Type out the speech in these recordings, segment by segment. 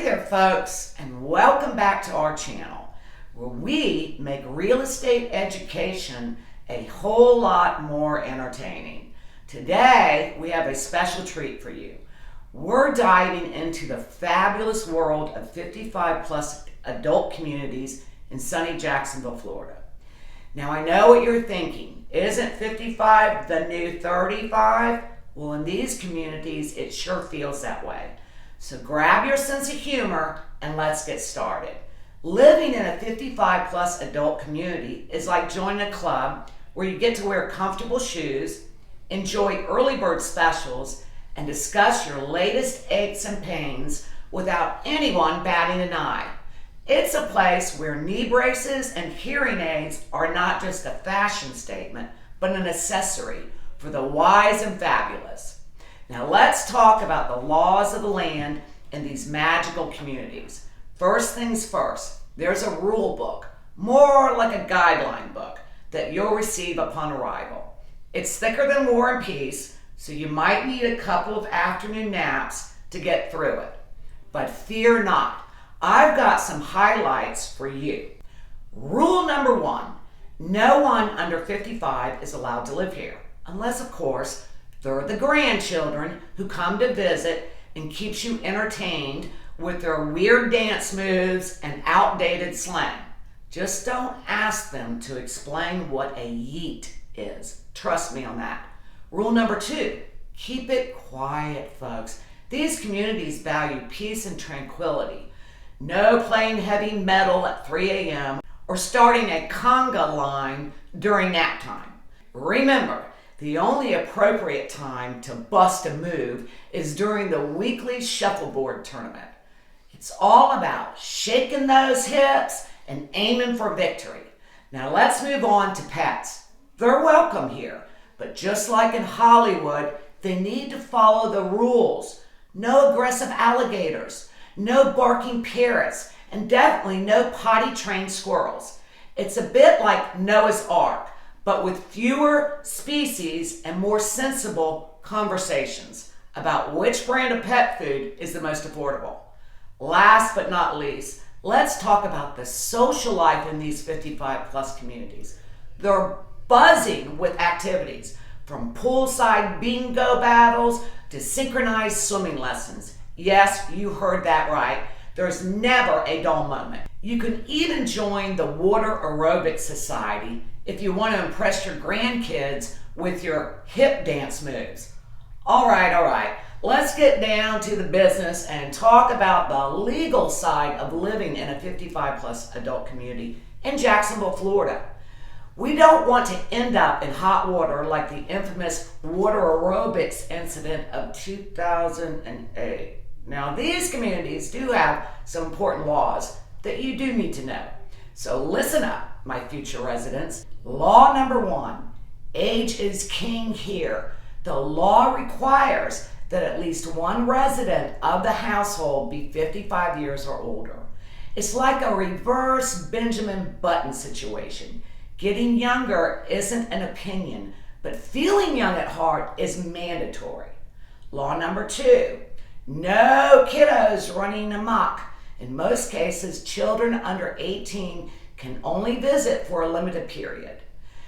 Hey there folks, and welcome back to our channel where we make real estate education a whole lot more entertaining. Today we have a special treat for you. We're diving into the fabulous world of 55 plus adult communities in sunny Jacksonville, Florida. Now I know what you're thinking, isn't 55 the new 35? Well, in these communities it sure feels that way. So grab your sense of humor and let's get started. Living in a 55 plus adult community is like joining a club where you get to wear comfortable shoes, enjoy early bird specials, and discuss your latest aches and pains without anyone batting an eye. It's a place where knee braces and hearing aids are not just a fashion statement, but an accessory for the wise and fabulous. Now let's talk about the laws of the land in these magical communities. First things first, there's a rule book, more like a guideline book, that you'll receive upon arrival. It's thicker than War and Peace, so you might need a couple of afternoon naps to get through it. But fear not, I've got some highlights for you. Rule number 1, no one under 55 is allowed to live here, unless of course they're the grandchildren who come to visit and keeps you entertained with their weird dance moves and outdated slang. Just don't ask them to explain what a yeet is. Trust me on that. Rule number 2, keep it quiet, folks. These communities value peace and tranquility. No playing heavy metal at 3 a.m. or starting a conga line during nap time. Remember, the only appropriate time to bust a move is during the weekly shuffleboard tournament. It's all about shaking those hips and aiming for victory. Now let's move on to pets. They're welcome here, but just like in Hollywood, they need to follow the rules. No aggressive alligators, no barking parrots, and definitely no potty-trained squirrels. It's a bit like Noah's Ark, but with fewer species and more sensible conversations about which brand of pet food is the most affordable. Last but not least, let's talk about the social life in these 55 plus communities. They're buzzing with activities, from poolside bingo battles to synchronized swimming lessons. Yes, you heard that right. There's never a dull moment. You can even join the Water Aerobics Society if you want to impress your grandkids with your hip dance moves. All right. Let's get down to the business and talk about the legal side of living in a 55 plus adult community in Jacksonville, Florida. We don't want to end up in hot water like the infamous water aerobics incident of 2008. Now, these communities do have some important laws that you do need to know. So listen up, my future residents. Law number 1, age is king here. The law requires that at least one resident of the household be 55 years or older. It's like a reverse Benjamin Button situation. Getting younger isn't an opinion, but feeling young at heart is mandatory. Law number 2, no kiddos running amok. In most cases, children under 18 can only visit for a limited period.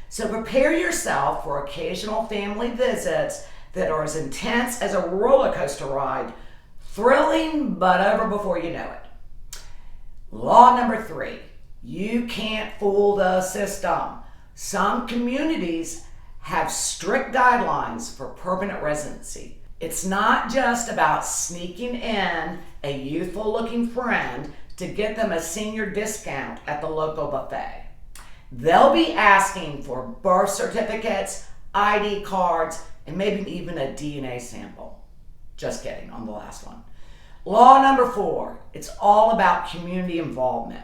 So prepare yourself for occasional family visits that are as intense as a roller coaster ride, thrilling but over before you know it. Law number 3, you can't fool the system. Some communities have strict guidelines for permanent residency. It's not just about sneaking in a youthful looking friend to get them a senior discount at the local buffet. They'll be asking for birth certificates, ID cards, and maybe even a DNA sample. Just kidding on the last one. Law number 4, it's all about community involvement.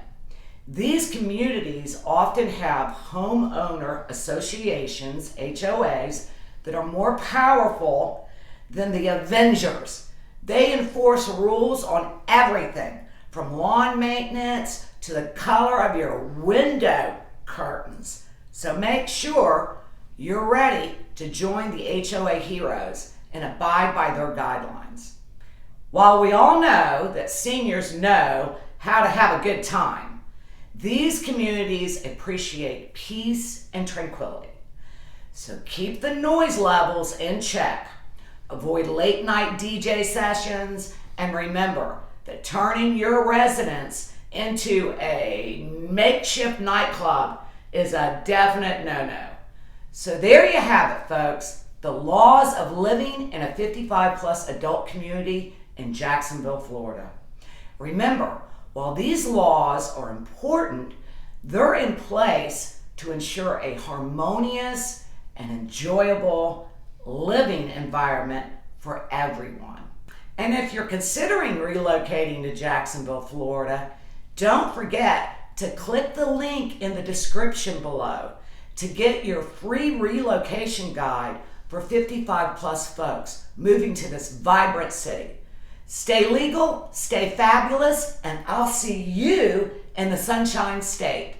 These communities often have homeowner associations, HOAs, that are more powerful than the Avengers. They enforce rules on everything, from lawn maintenance to the color of your window curtains. So make sure you're ready to join the HOA heroes and abide by their guidelines. While we all know that seniors know how to have a good time, these communities appreciate peace and tranquility. So keep the noise levels in check. Avoid late night DJ sessions, and remember that turning your residence into a makeshift nightclub is a definite no-no. So there you have it, folks. The laws of living in a 55 plus adult community in Jacksonville, Florida. Remember, while these laws are important, they're in place to ensure a harmonious and enjoyable living environment for everyone. And if you're considering relocating to Jacksonville, Florida, don't forget to click the link in the description below to get your free relocation guide for 55 plus folks moving to this vibrant city. Stay legal, stay fabulous, and I'll see you in the Sunshine State.